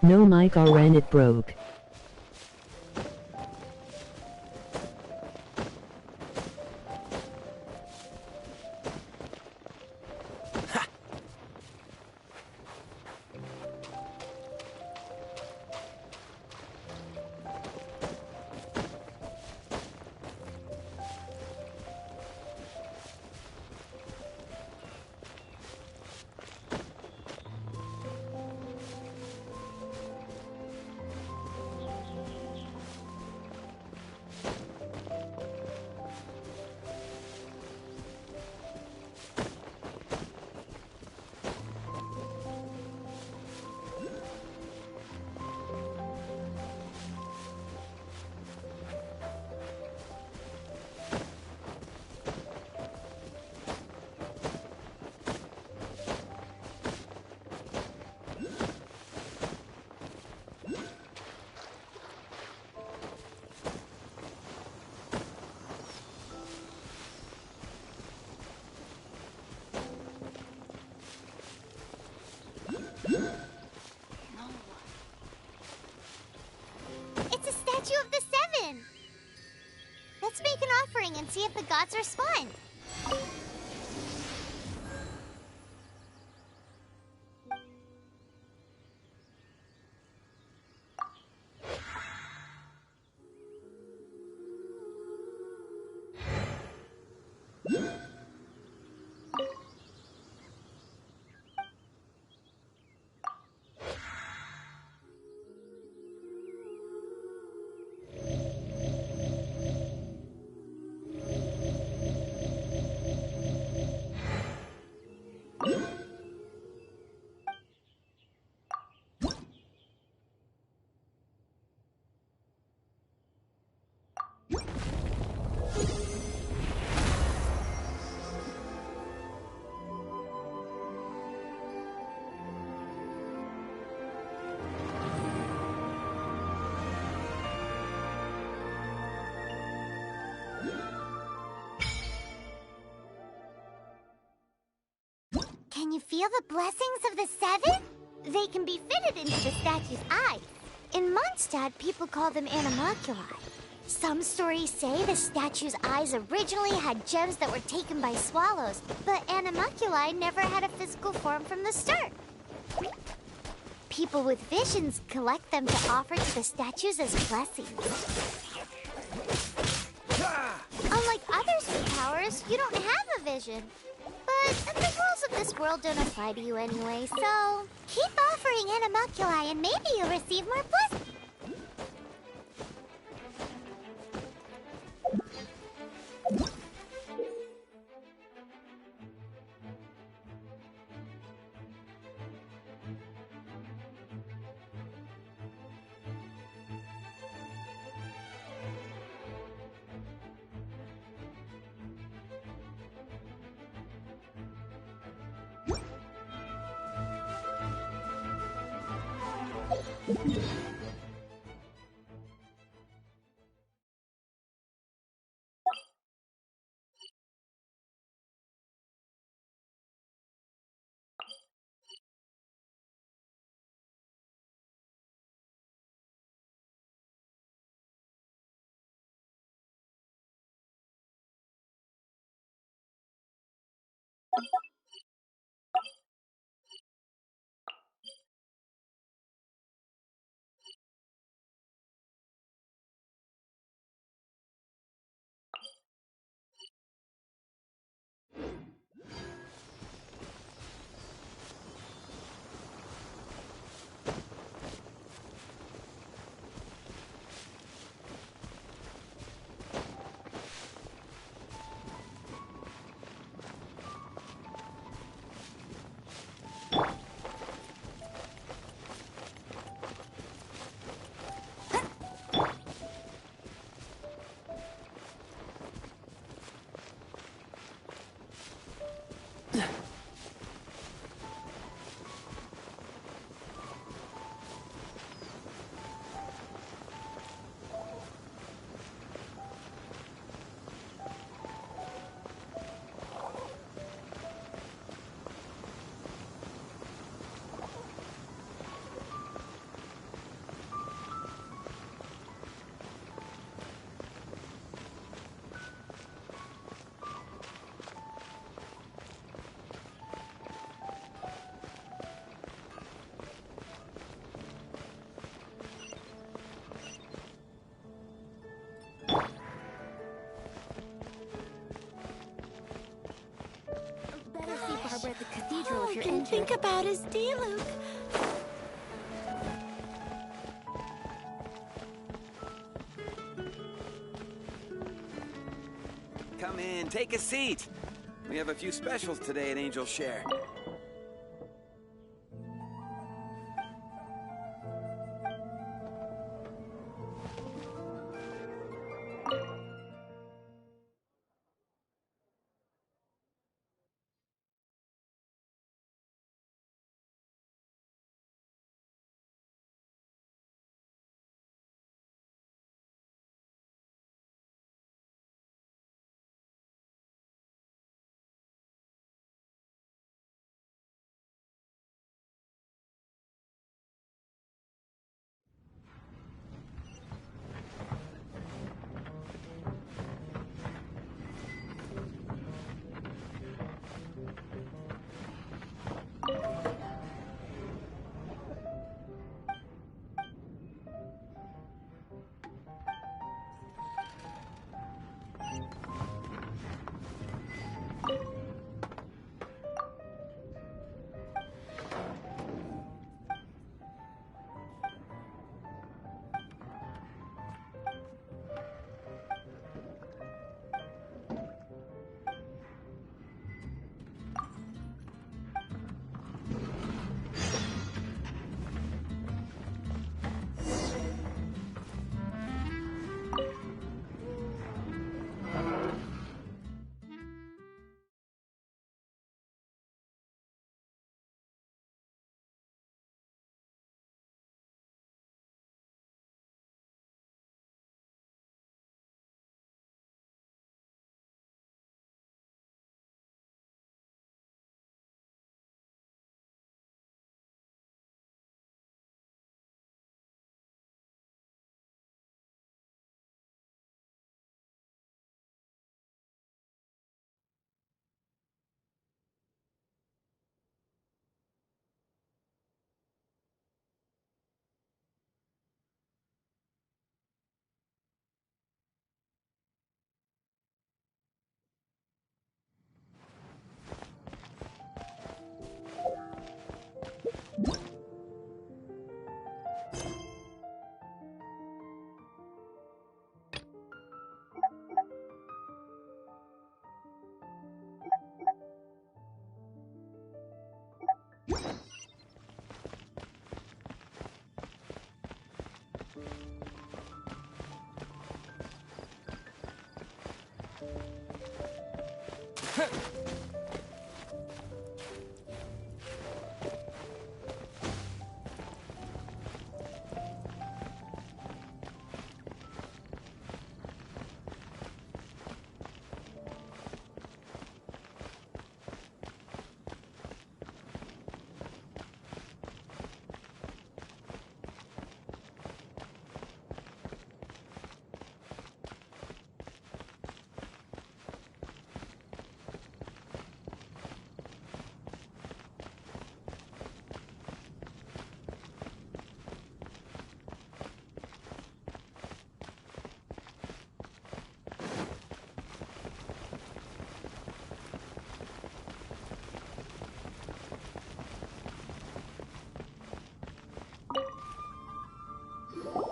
No mic or ran it broke. It's a statue of the Seven! Let's make an offering and see if the gods respond. Can you feel the blessings of the Seven? They can be fitted into the statue's eyes. In Mondstadt, people call them animalculi. Some stories say the statue's eyes originally had gems that were taken by swallows, but animalculi never had a physical form from the start. People with visions collect them to offer to the statues as blessings. Unlike others with powers, you don't have a vision. But the rules of this world don't apply to you anyway, so keep offering animalculi and maybe you'll receive more blessings. you're can injured. think about his day, Luke. Come in, take a seat. We have a few specials today at Angel Share.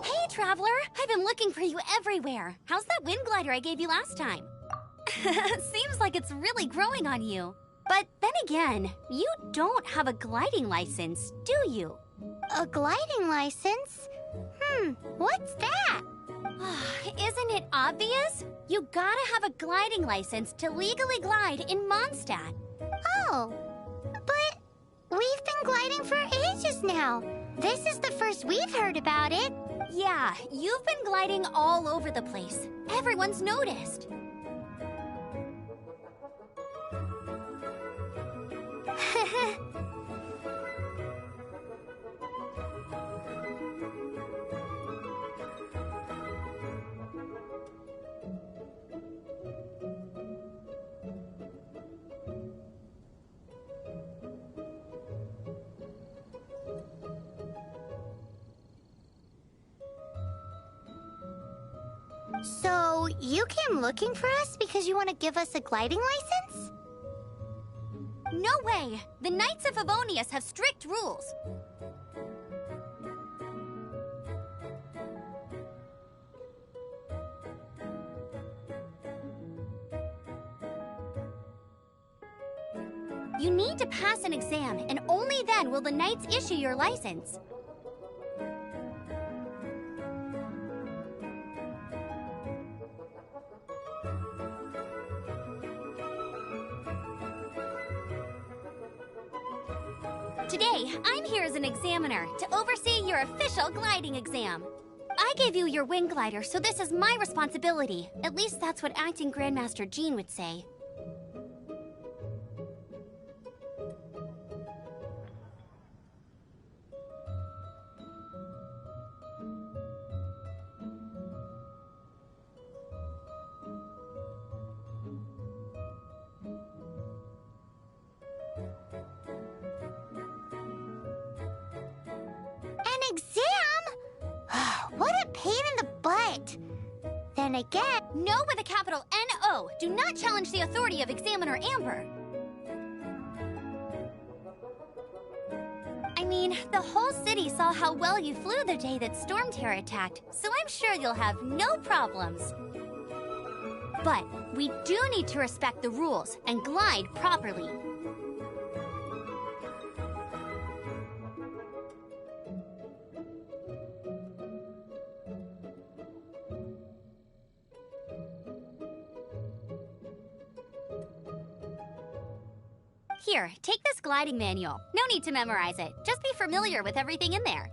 Hey, Traveler! I've been looking for you everywhere. How's that wind glider I gave you last time? Seems like it's really growing on you. But then again, you don't have a gliding license, do you? A gliding license? What's that? Isn't it obvious? You gotta have a gliding license to legally glide in Mondstadt. Oh, but we've been gliding for ages now. This is the first we've heard about it. Yeah, you've been gliding all over the place. Everyone's noticed. So, you came looking for us because you want to give us a gliding license? No way! The Knights of Favonius have strict rules. You need to pass an exam, and only then will the Knights issue your license. Today, I'm here as an examiner to oversee your official gliding exam. I gave you your wing glider, so this is my responsibility. At least that's what Acting Grandmaster Jean would say. Again. No with a capital N-O. Do not challenge the authority of Examiner Amber. I mean, the whole city saw how well you flew the day that Storm Terror attacked, so I'm sure you'll have no problems. But we do need to respect the rules and glide properly. Here, take this gliding manual. No need to memorize it. Just be familiar with everything in there.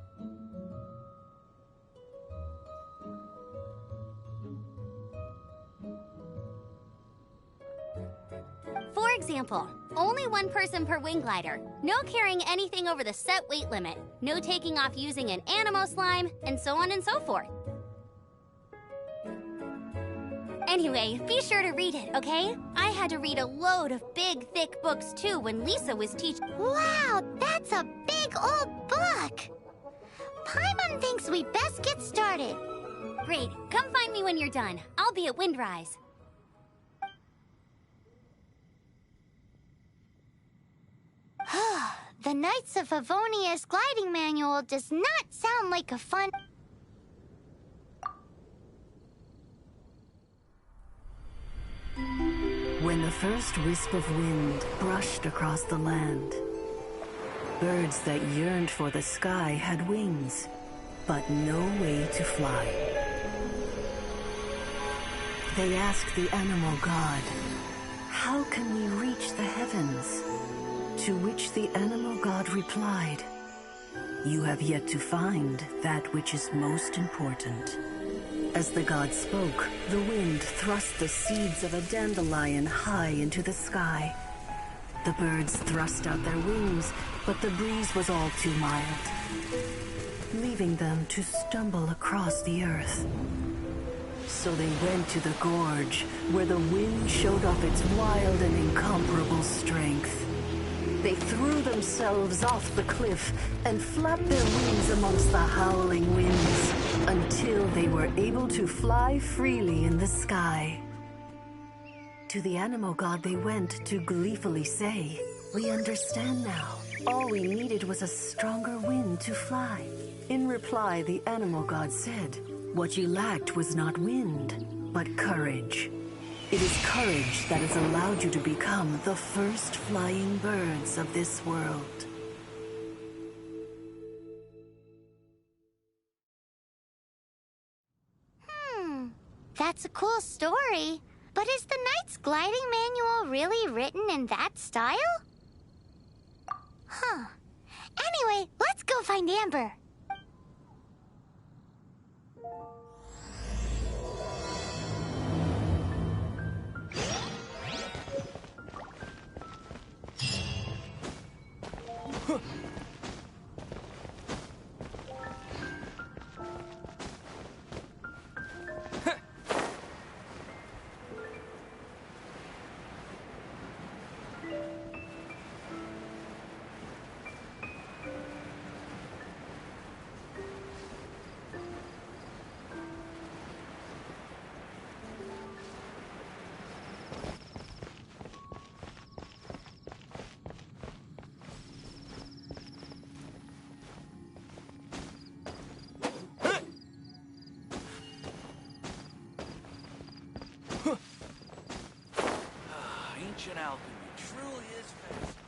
For example, only one person per wing glider. No carrying anything over the set weight limit. No taking off using an animo slime, and so on and so forth. Anyway, be sure to read it, okay? I had to read a load of big, thick books too when Lisa was teaching. Wow, that's a big old book! Paimon thinks we best get started. Great. Come find me when you're done. I'll be at Windrise. The Knights of Favonius gliding manual does not sound like a fun... When the first wisp of wind brushed across the land, birds that yearned for the sky had wings, but no way to fly. They asked the animal god, "How can we reach the heavens?" To which the animal god replied, "You have yet to find that which is most important." As the god spoke, the wind thrust the seeds of a dandelion high into the sky. The birds thrust out their wings, but the breeze was all too mild, leaving them to stumble across the earth. So they went to the gorge, where the wind showed off its wild and incomparable strength. They threw themselves off the cliff and flapped their wings amongst the howling winds until they were able to fly freely in the sky. To the animal god they went to gleefully say, "We understand now. All we needed was a stronger wind to fly." In reply, the animal god said, "What you lacked was not wind, but courage. It is courage that has allowed you to become the first flying birds of this world." That's a cool story. But is the Knight's gliding manual really written in that style? Huh. Anyway, let's go find Amber. Ancient alchemy truly is fascinating.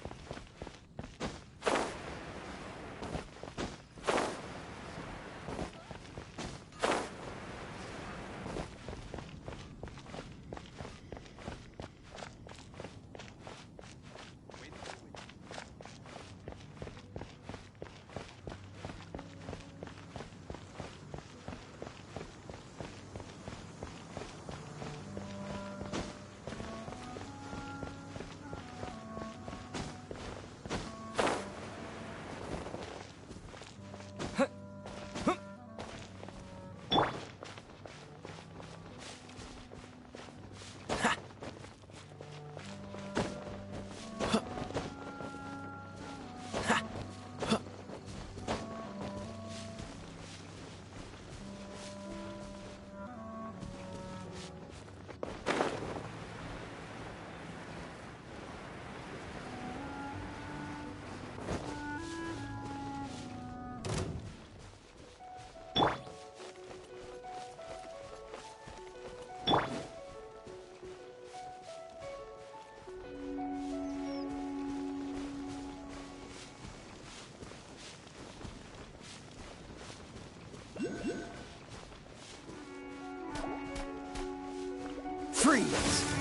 Freeze!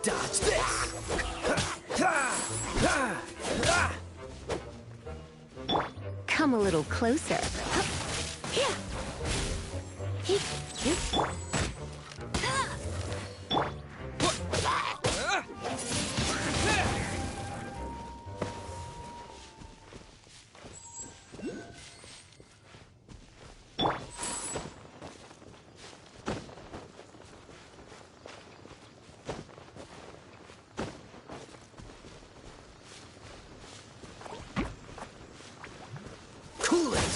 Dodge this! Come a little closer. Cool it!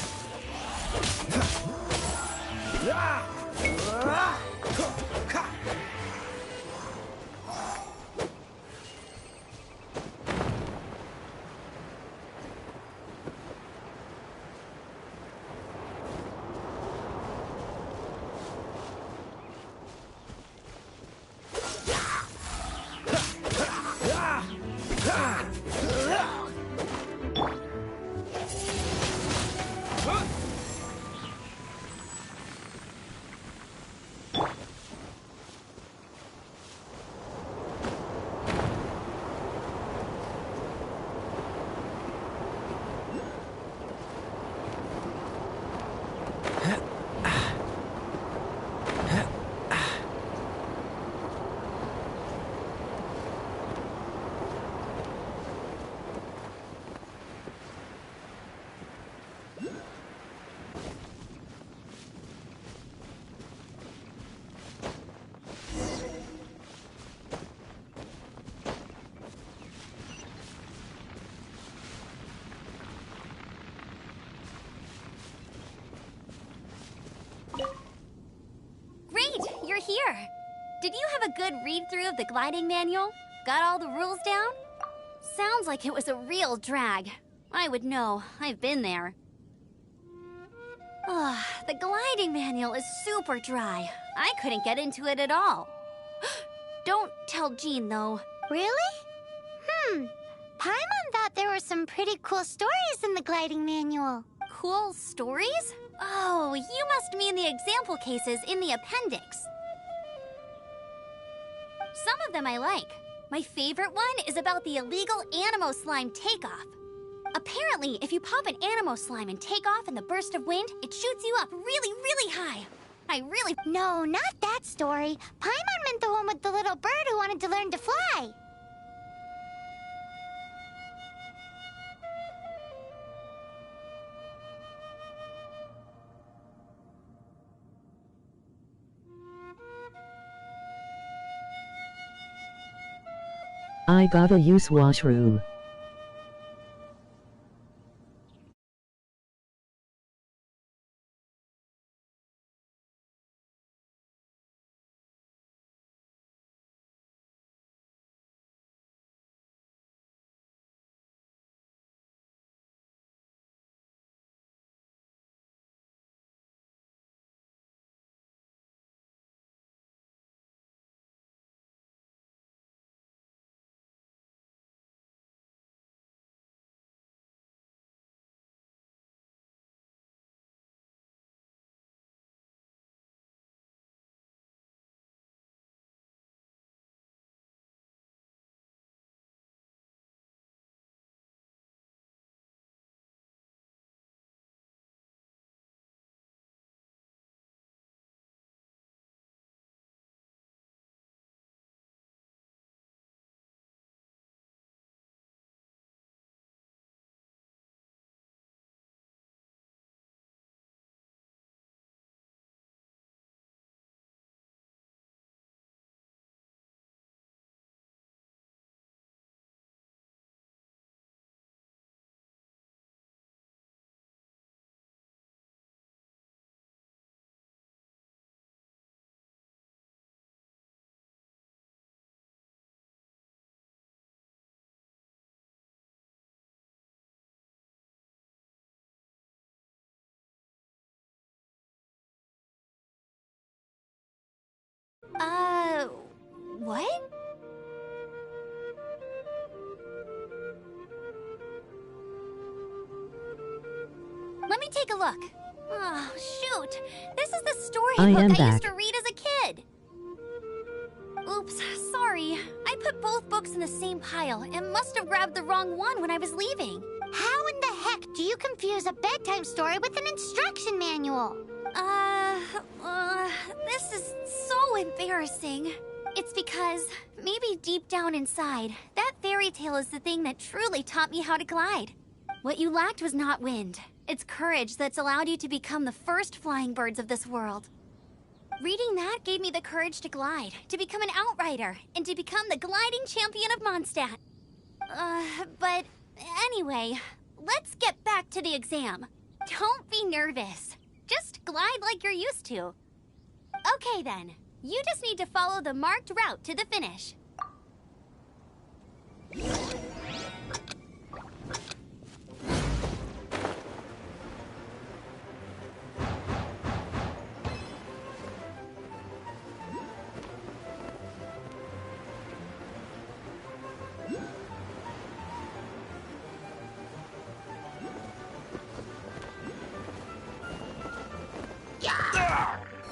a good read-through of the gliding manual? Got all the rules down? Sounds like it was a real drag. I would know. I've been there. Ugh, the gliding manual is super dry. I couldn't get into it at all. Don't tell Jean, though. Really? Paimon thought there were some pretty cool stories in the gliding manual. Cool stories? Oh, you must mean the example cases in the appendix. Some of them I like. My favorite one is about the illegal Animo Slime takeoff. Apparently, if you pop an Animo Slime and take off in the burst of wind, it shoots you up really, really high. No, not that story. Paimon meant the one with the little bird who wanted to learn to fly. I gotta use washroom. What? Let me take a look. Oh, shoot. This is the storybook I used to read as a kid. Oops, sorry. I put both books in the same pile and must have grabbed the wrong one when I was leaving. How in the heck do you confuse a bedtime story with an instruction manual? This is so embarrassing. It's because, maybe deep down inside, that fairy tale is the thing that truly taught me how to glide. What you lacked was not wind. It's courage that's allowed you to become the first flying birds of this world. Reading that gave me the courage to glide, to become an outrider, and to become the gliding champion of Mondstadt. But anyway, let's get back to the exam. Don't be nervous. Just glide like you're used to. Okay then, you just need to follow the marked route to the finish.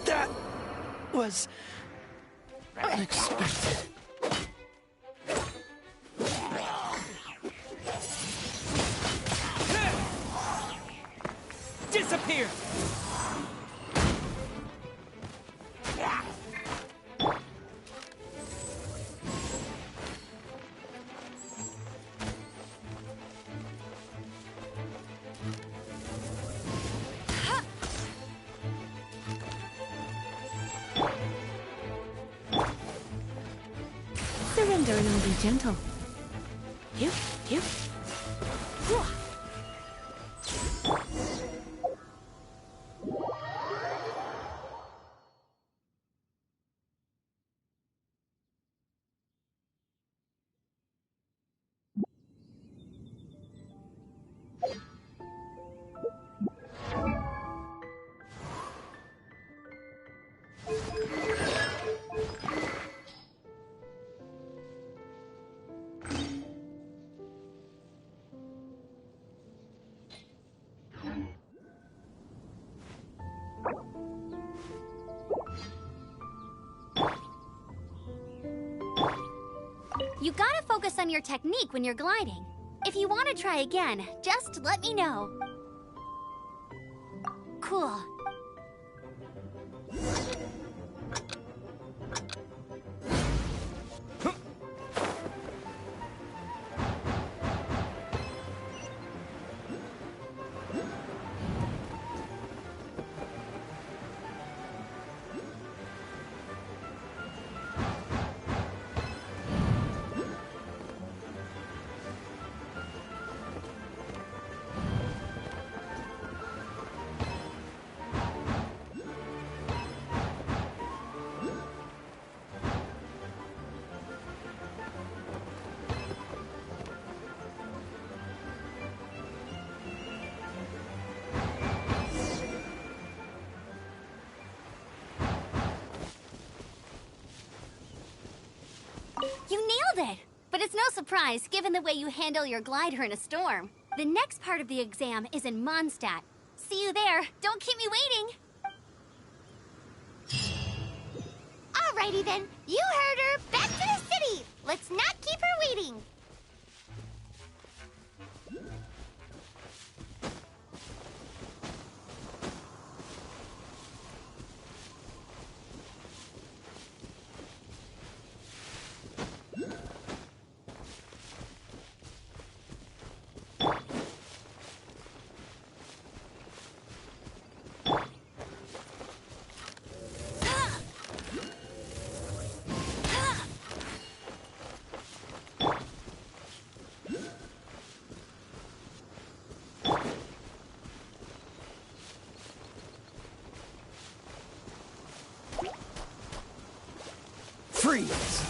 That was unexpected. Disappear! Surrender and I'll be gentle. You. You gotta focus on your technique when you're gliding. If you want to try again, just let me know. Cool. You nailed it! But it's no surprise, given the way you handle your glider in a storm. The next part of the exam is in Mondstadt. See you there. Don't keep me waiting! Alrighty then, you heard her. Back to the city. Let's not keep her waiting. Freeze!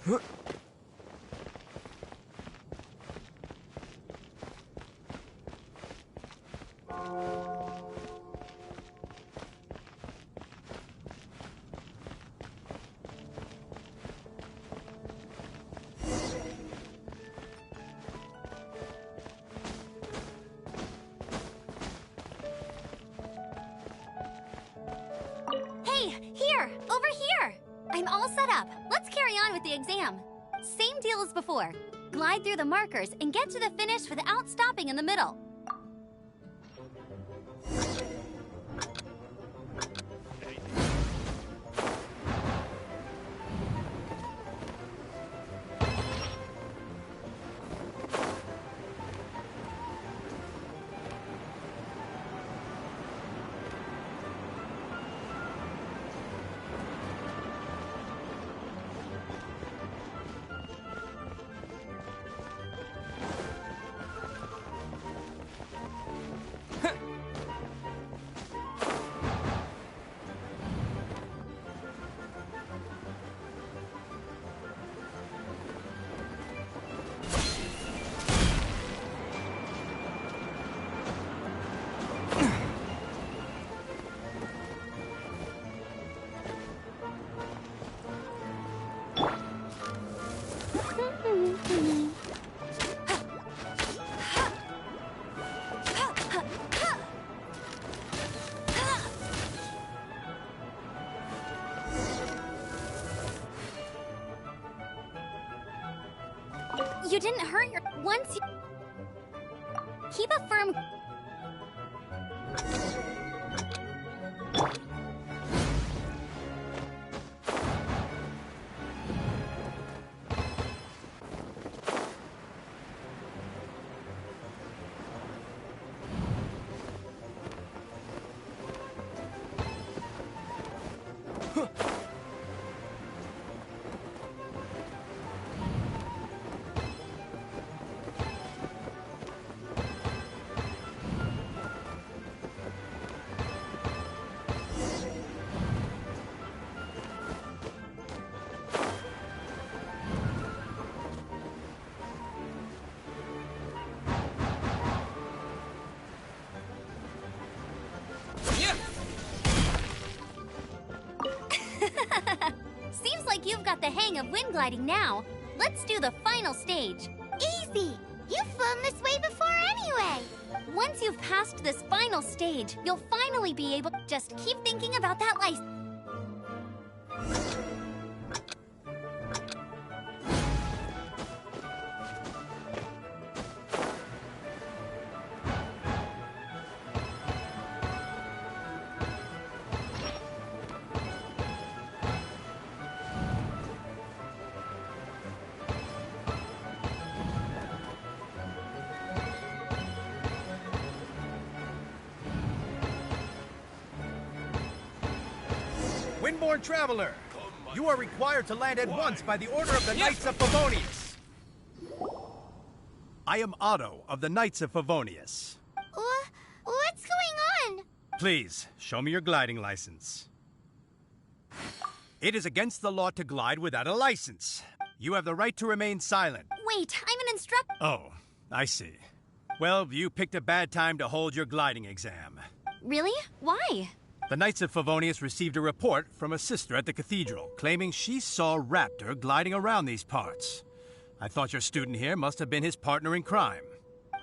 Hey, here! Over here! I'm all set up. Let's carry on with the exam. Same deal as before. Glide through the markers and get to the finish without stopping in the middle. You didn't hurt your... Once you... Keep a firm... Seems like you've got the hang of wind gliding now. Let's do the final stage. Easy! You've flown this way before anyway! Once you've passed this final stage, you'll finally be able... Just keep thinking about that license. Windborne Traveler, you are required to land at once by the order of the Knights of Favonius. I am Otto of the Knights of Favonius. What's going on? Please, show me your gliding license. It is against the law to glide without a license. You have the right to remain silent. Wait, I'm an instructor. Oh, I see. Well, you picked a bad time to hold your gliding exam. Really? Why? The Knights of Favonius received a report from a sister at the cathedral claiming she saw Raptor gliding around these parts. I thought your student here must have been his partner in crime.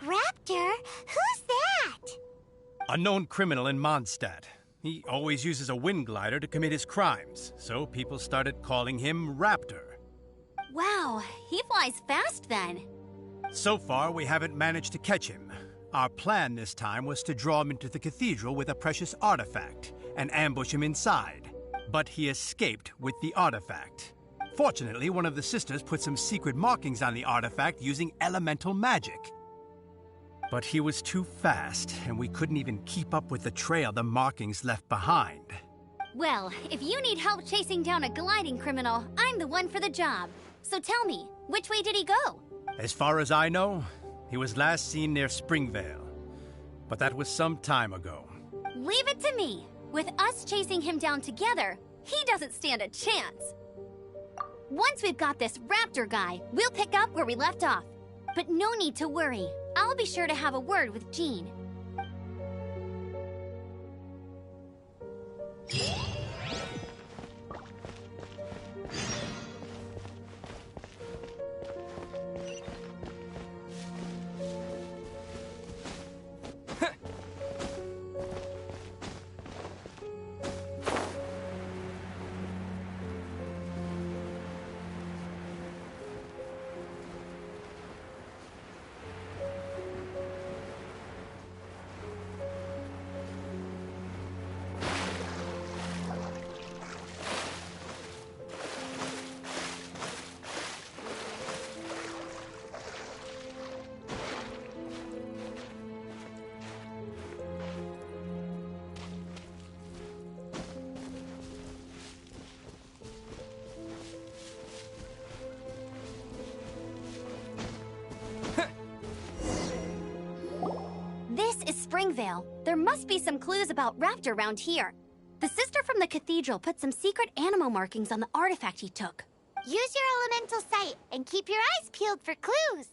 Raptor? Who's that? A known criminal in Mondstadt. He always uses a wind glider to commit his crimes, so people started calling him Raptor. Wow, he flies fast then. So far, we haven't managed to catch him. Our plan this time was to draw him into the cathedral with a precious artifact and ambush him inside. But he escaped with the artifact. Fortunately, one of the sisters put some secret markings on the artifact using elemental magic. But he was too fast, and we couldn't even keep up with the trail the markings left behind. Well, if you need help chasing down a gliding criminal, I'm the one for the job. So tell me, which way did he go? As far as I know, he was last seen near Springvale. But that was some time ago. Leave it to me. With us chasing him down together, he doesn't stand a chance. Once we've got this raptor guy, we'll pick up where we left off. But no need to worry. I'll be sure to have a word with Jean. This is Springvale. There must be some clues about Raptor around here. The sister from the cathedral put some secret animal markings on the artifact he took. Use your elemental sight and keep your eyes peeled for clues.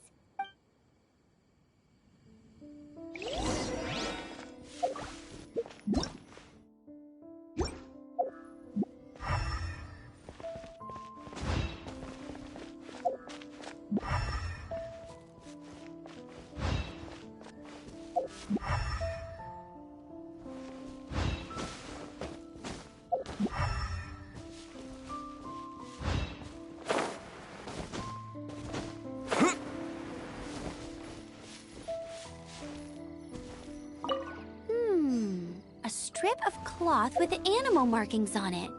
A strip of cloth with animal markings on it.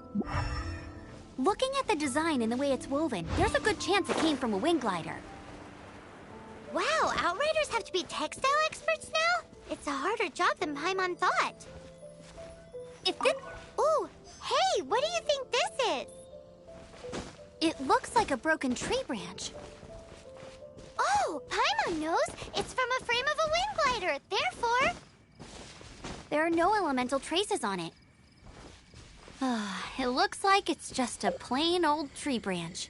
Looking at the design and the way it's woven, there's a good chance it came from a wing glider. Wow, Outriders have to be textile experts now? It's a harder job than Paimon thought. If it... Ooh, hey, what do you think this is? It looks like a broken tree branch. Oh, Paimon knows. It's from a frame of a wing glider. Therefore... There are no elemental traces on it. It looks like it's just a plain old tree branch.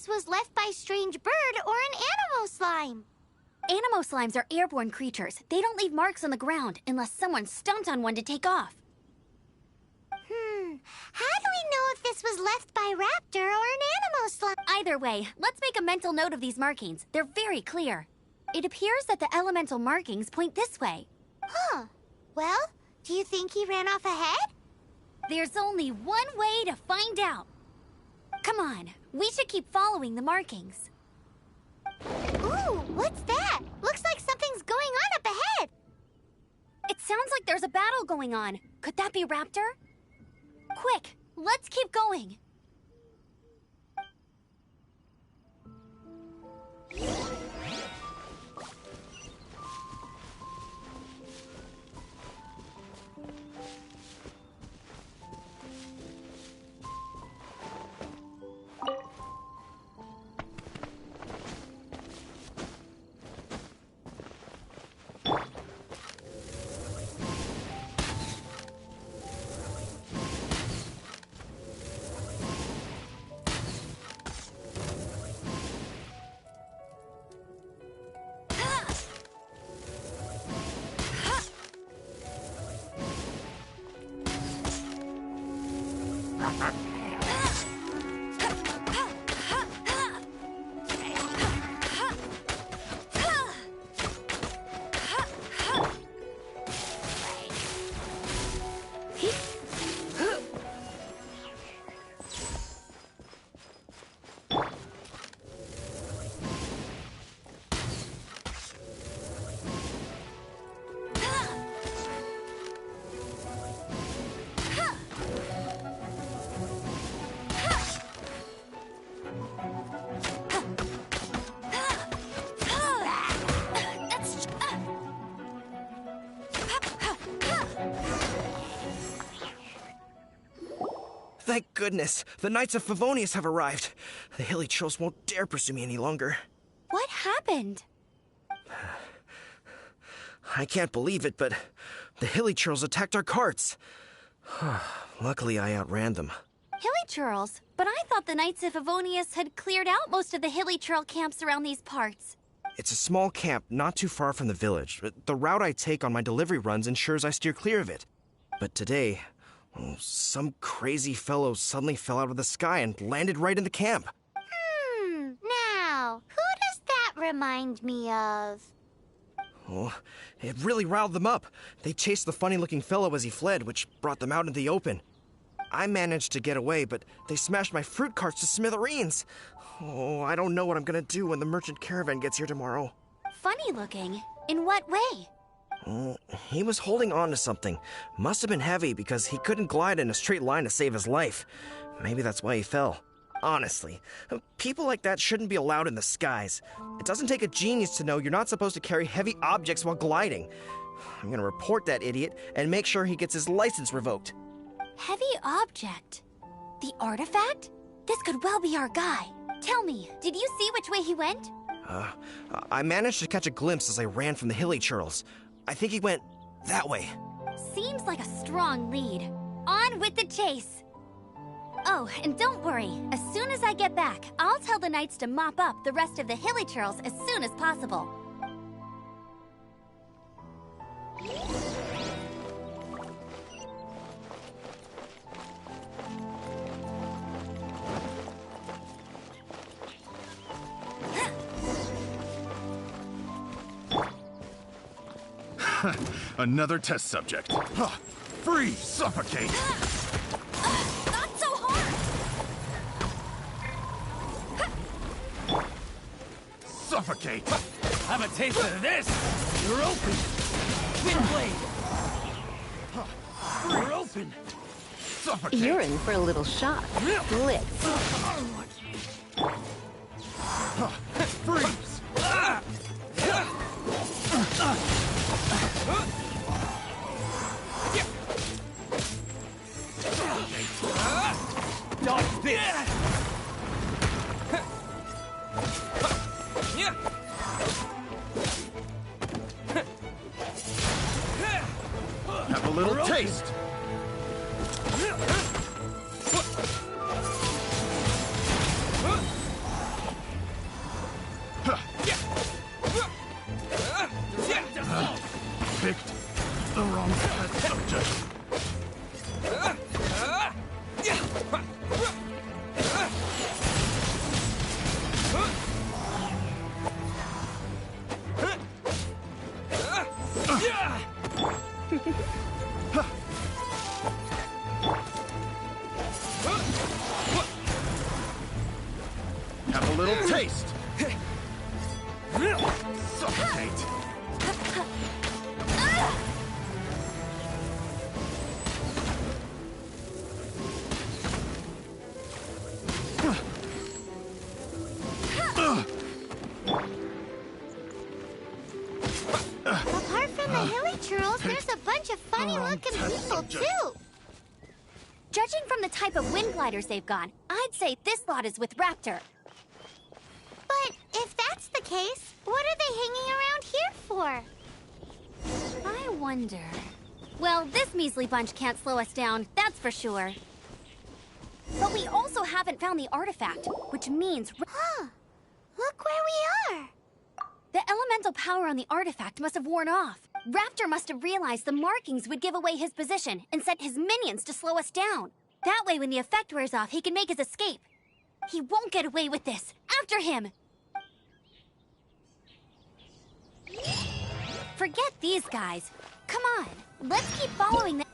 Was left by strange bird or an animal slime. Animal slimes are airborne creatures. They don't leave marks on the ground unless someone stomped on one to take off. How do we know if this was left by raptor or an animal slime? Either way, let's make a mental note of these markings. They're very clear. It appears that the elemental markings point this way. Huh. Well, do you think he ran off ahead? There's only one way to find out. Come on, we should keep following the markings. Ooh, what's that? Looks like something's going on up ahead. It sounds like there's a battle going on. Could that be Raptor? Quick, let's keep going. Thank goodness. The Knights of Favonius have arrived. The hilly trolls won't dare pursue me any longer. What happened? I can't believe it, but the hilly trolls attacked our carts. Luckily, I outran them. Hilly churls? But I thought the Knights of Favonius had cleared out most of the hilly churl camps around these parts. It's a small camp not too far from the village. The route I take on my delivery runs ensures I steer clear of it. But today, some crazy fellow suddenly fell out of the sky and landed right in the camp. Now, who does that remind me of? Oh, it really riled them up. They chased the funny-looking fellow as he fled, which brought them out in the open. I managed to get away, but they smashed my fruit carts to smithereens. Oh, I don't know what I'm gonna do when the merchant caravan gets here tomorrow. Funny looking? In what way? He was holding on to something. Must have been heavy because he couldn't glide in a straight line to save his life. Maybe that's why he fell. Honestly, people like that shouldn't be allowed in the skies. It doesn't take a genius to know you're not supposed to carry heavy objects while gliding. I'm gonna report that idiot and make sure he gets his license revoked. Heavy object? The artifact? This could well be our guy. Tell me, did you see which way he went? I managed to catch a glimpse as I ran from the hilly churls. I think he went that way. Seems like a strong lead. On with the chase! Oh, and don't worry. As soon as I get back, I'll tell the knights to mop up the rest of the hilly churls as soon as possible. Another test subject. Freeze! Suffocate! Not so hard! Suffocate! Have a taste of this! You're open! Wind blade! You're open! Suffocate! You're in for a little shock. Blitz. Freeze! Dodge this! Have a little taste! Picked the wrong test subject. Have a little taste. Suffocate. Apart from the hilly churls, there's a bunch of funny-looking people, too. Judging from the type of wind gliders they've got, I'd say this lot is with Raptor. But if that's the case, what are they hanging around here for? I wonder... Well, this measly bunch can't slow us down, that's for sure. But we also haven't found the artifact, which means... Huh. Look where we are. The elemental power on the artifact must have worn off. Raptor must have realized the markings would give away his position and sent his minions to slow us down. That way, when the effect wears off, he can make his escape. He won't get away with this. After him! Forget these guys. Come on, let's keep following them.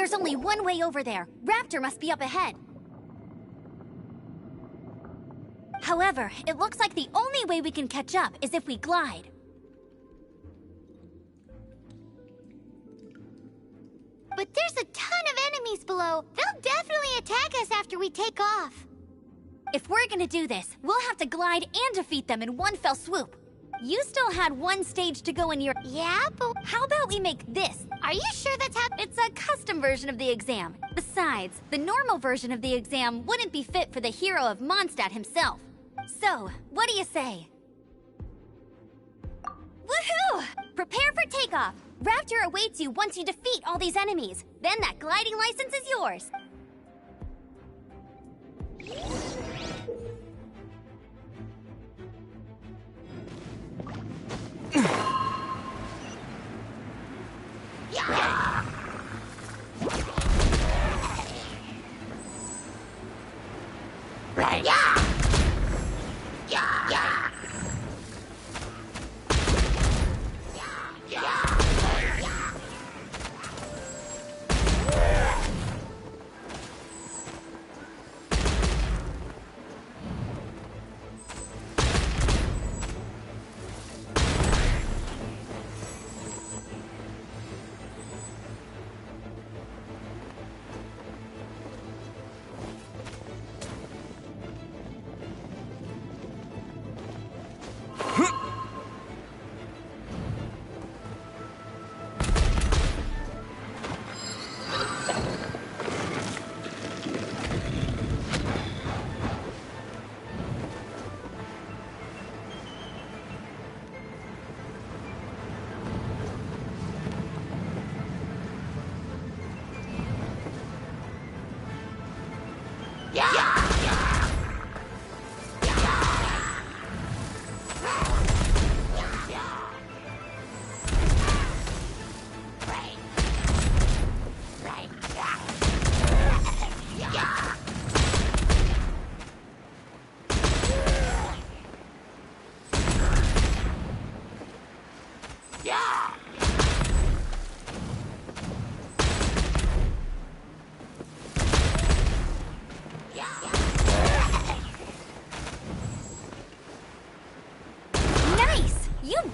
There's only one way over there. Raptor must be up ahead. However, it looks like the only way we can catch up is if we glide. But there's a ton of enemies below. They'll definitely attack us after we take off. If we're gonna do this, we'll have to glide and defeat them in one fell swoop. You still had one stage to go in your... Yeah, but How about we make this? are you sure that's how... It's a custom version of the exam. Besides, the normal version of the exam wouldn't be fit for the hero of Mondstadt himself. So, what do you say? Woohoo! Prepare for takeoff. Raptor awaits you once you defeat all these enemies. Then that gliding license is yours.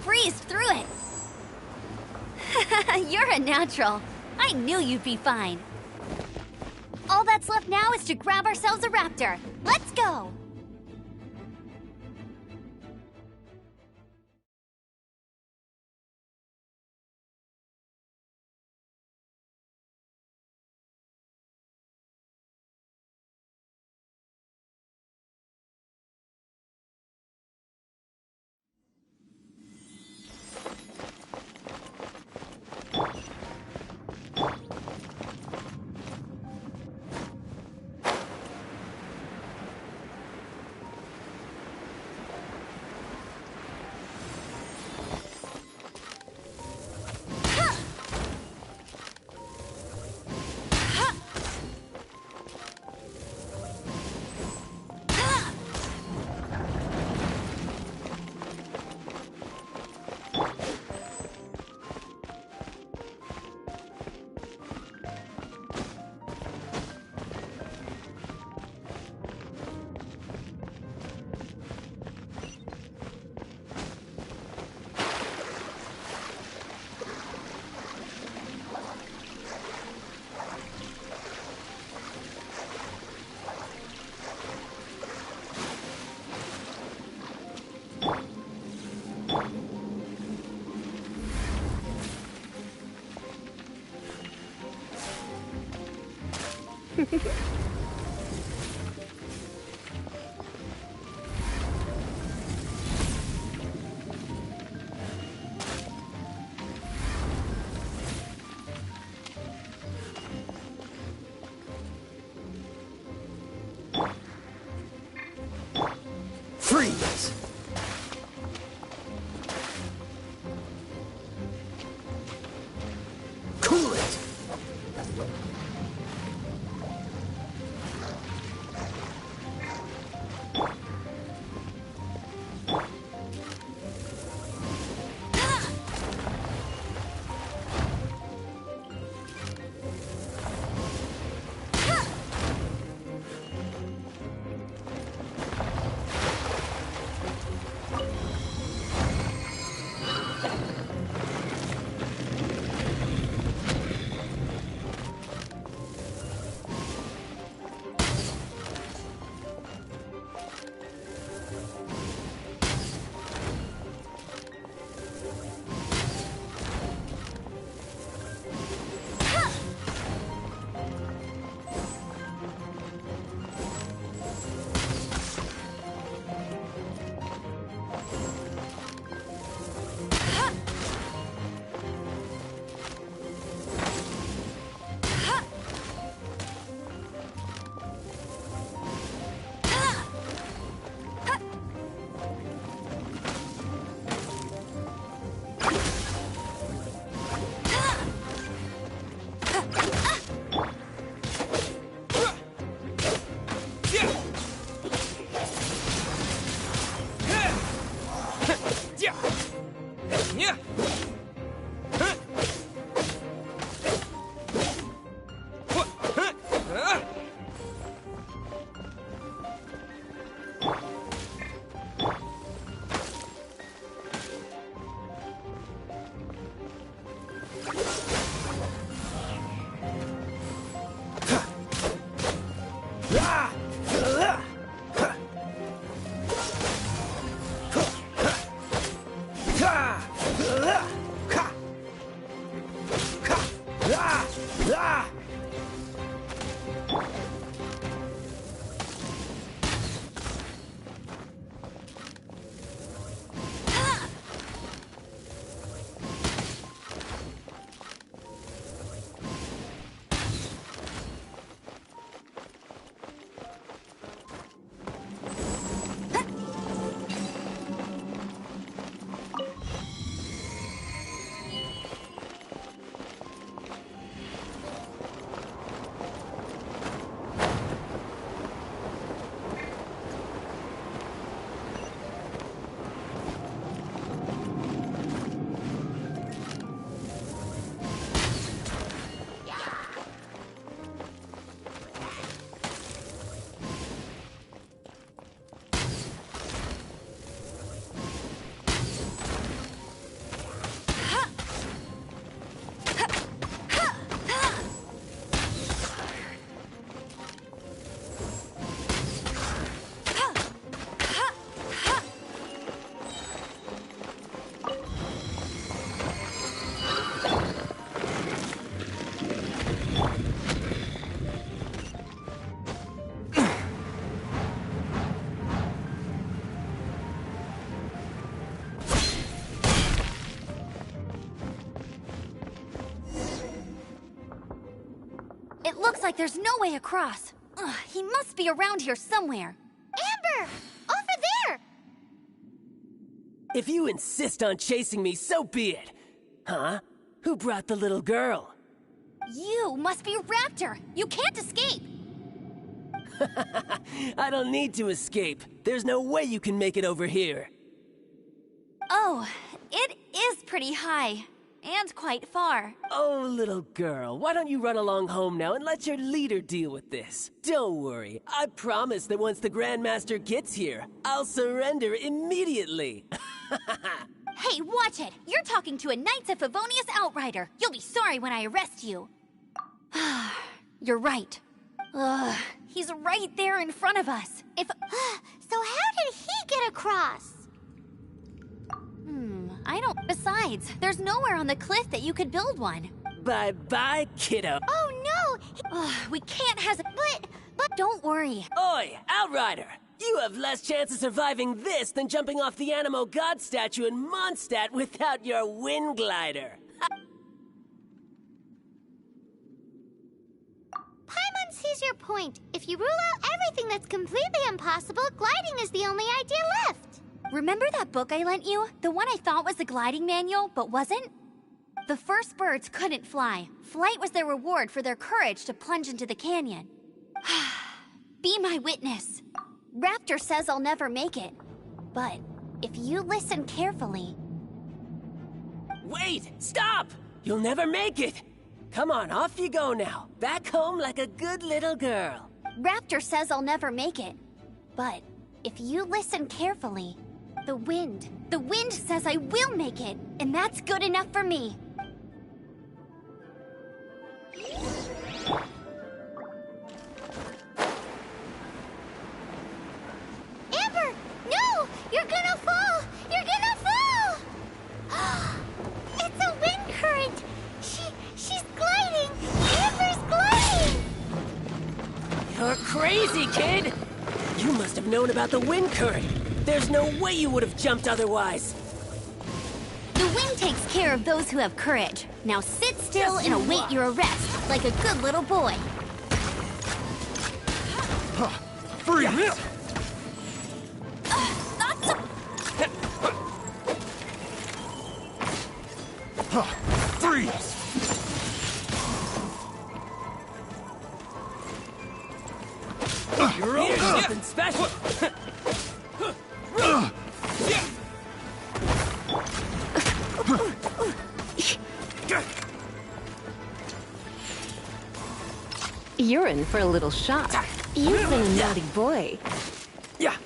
Breezed through it. You're a natural. I knew you'd be fine. All that's left now is to grab ourselves a raptor. Let's go! Freeze! Cool it! Looks like there's no way across. Ugh, he must be around here somewhere. Amber! Over there! If you insist on chasing me, so be it. Huh? Who brought the little girl? You must be Raptor. You can't escape. I don't need to escape. There's no way you can make it over here. Oh, it is pretty high. And quite far. Oh, little girl, why don't you run along home now and let your leader deal with this? Don't worry, I promise that once the Grandmaster gets here, I'll surrender immediately. Hey, watch it! You're talking to a Knights of Favonius outrider. You'll be sorry when I arrest you. You're right. He's right there in front of us. If... So how did he get across? I don't... Besides, there's nowhere on the cliff that you could build one. Bye-bye, kiddo. Oh, no! We can't But don't worry. Oi, Outrider! You have less chance of surviving this than jumping off the Animo God statue in Mondstadt without your wind glider. Paimon sees your point. If you rule out everything that's completely impossible, gliding is the only idea left. Remember that book I lent you? The one I thought was the gliding manual, but wasn't? The first birds couldn't fly. Flight was their reward for their courage to plunge into the canyon. Be my witness. Raptor says I'll never make it. But if you listen carefully... Wait! Stop! You'll never make it! Come on, off you go now. Back home like a good little girl. Raptor says I'll never make it. But if you listen carefully... The wind says I will make it, and that's good enough for me. Amber, no! You're gonna fall! You're gonna fall! It's a wind current! She's gliding! Amber's gliding! You're crazy, kid! You must have known about the wind current. There's no way you would have jumped otherwise. The wind takes care of those who have courage. Now sit still and await your arrest, like a good little boy. Freeze! Freeze! You're all something special. You're in for a little shock. You've been a naughty boy. Yeah.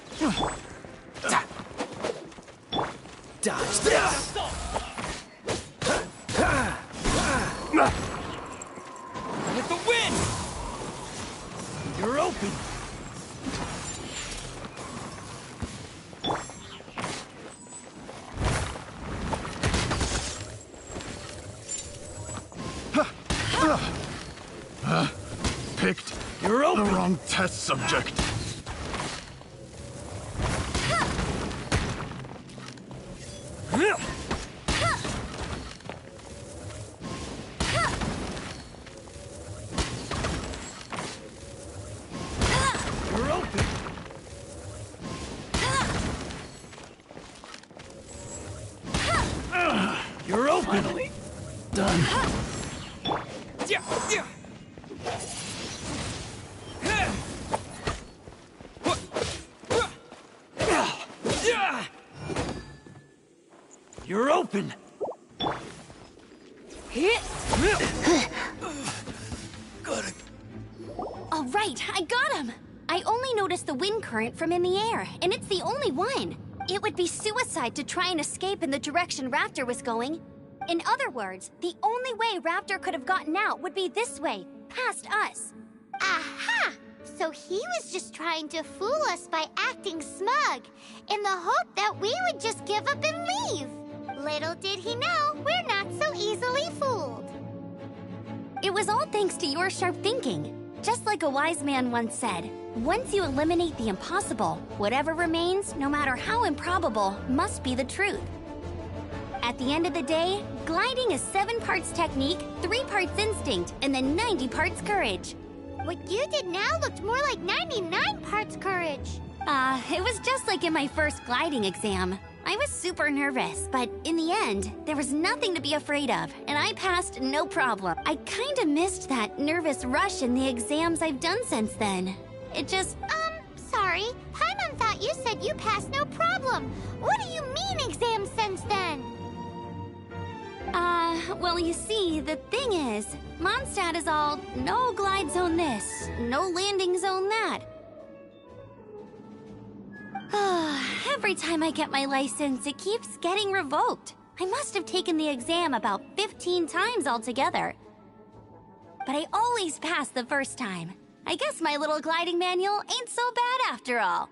Dodge this. With the wind! You're open! Picked the wrong test subject. You're open! Finally done. You're open! All right, I got him! I only noticed the wind current from in the air, and it's the only one. It would be suicide to try and escape in the direction Raptor was going. In other words, the only way Raptor could have gotten out would be this way, past us. Aha! So he was just trying to fool us by acting smug, in the hope that we would just give up and leave. Little did he know, we're not so easily fooled. It was all thanks to your sharp thinking. Just like a wise man once said, once you eliminate the impossible, whatever remains, no matter how improbable, must be the truth. At the end of the day, gliding is 7 parts technique, 3 parts instinct, and then 90 parts courage. What you did now looked more like 99 parts courage. It was just like in my first gliding exam. I was super nervous, but in the end, there was nothing to be afraid of, and I passed no problem. I kinda missed that nervous rush in the exams I've done since then. It just... Sorry. Paimon thought you said you passed no problem. What do you mean exams since then? Well, you see, the thing is, Mondstadt is all, no glide zone this, no landing zone that. Every time I get my license, it keeps getting revoked. I must have taken the exam about 15 times altogether. But I always pass the first time. I guess my little gliding manual ain't so bad after all.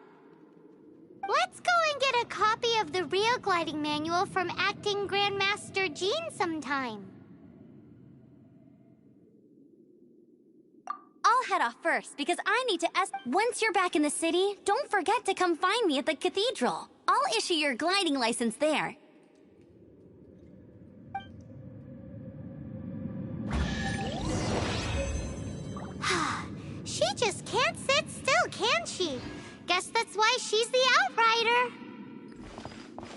Let's go and get a copy of the real gliding manual from acting Grandmaster Jean sometime. I'll head off first because I need to Once you're back in the city, don't forget to come find me at the cathedral. I'll issue your gliding license there. She just can't sit still, can she? Guess that's why she's the Outrider.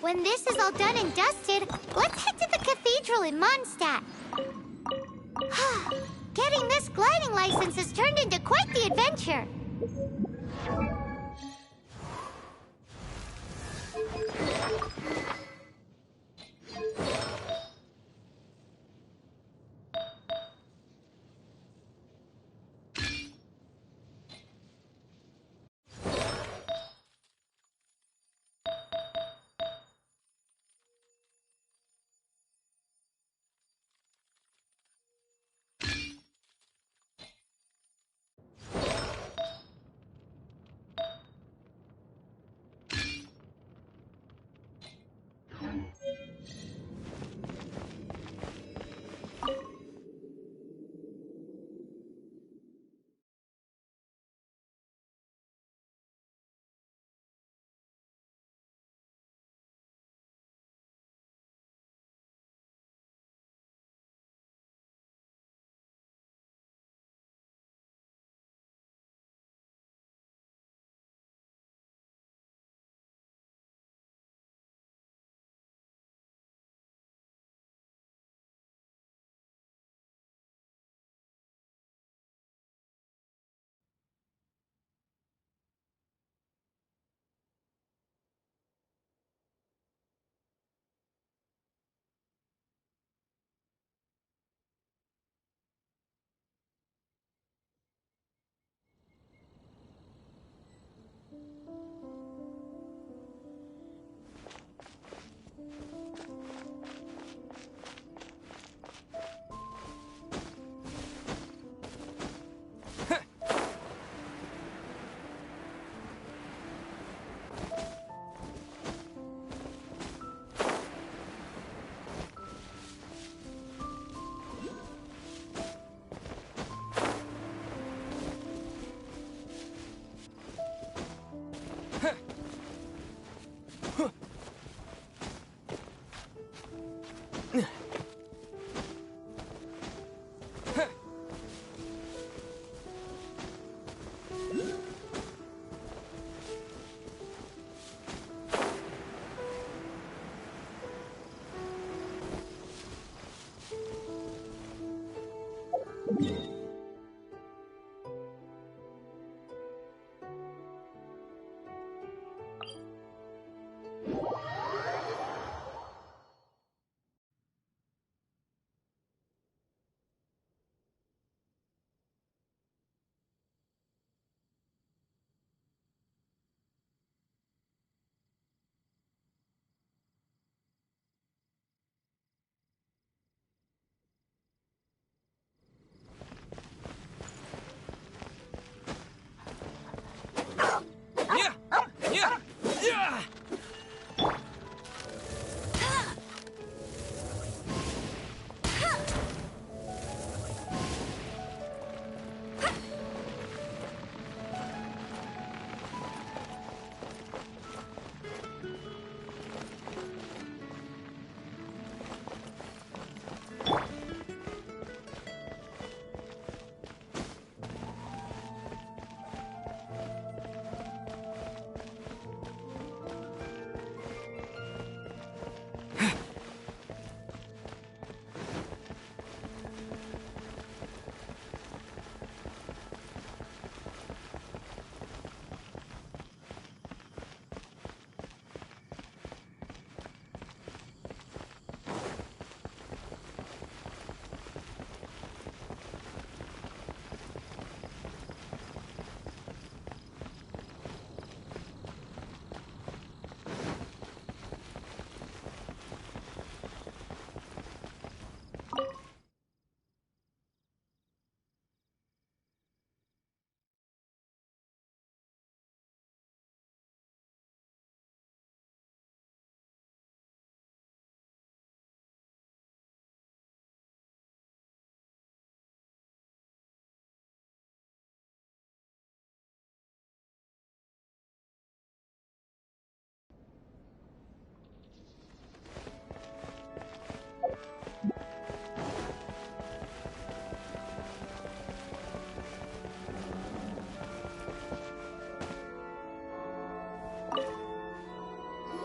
When this is all done and dusted, let's head to the cathedral in Mondstadt. Getting this gliding license has turned into quite the adventure.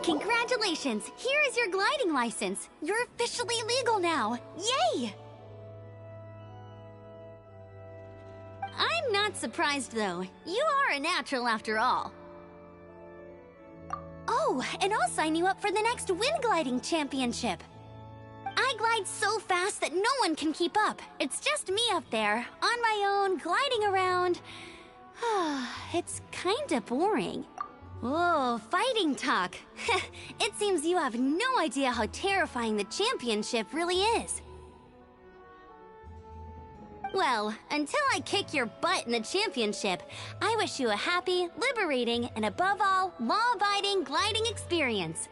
Congratulations! Here is your gliding license. You're officially legal now. Yay! I'm not surprised, though. You are a natural after all. Oh, and I'll sign you up for the next wind gliding championship. I glide so fast that no one can keep up. It's just me up there, on my own, gliding around. It's kinda boring. Oh, fighting talk. It seems you have no idea how terrifying the championship really is. Well, until I kick your butt in the championship, I wish you a happy, liberating, and above all, law-abiding gliding experience.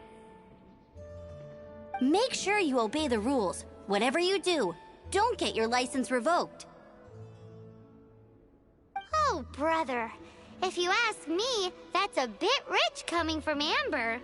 Make sure you obey the rules. Whatever you do, don't get your license revoked. Oh, brother. If you ask me, that's a bit rich coming from Amber.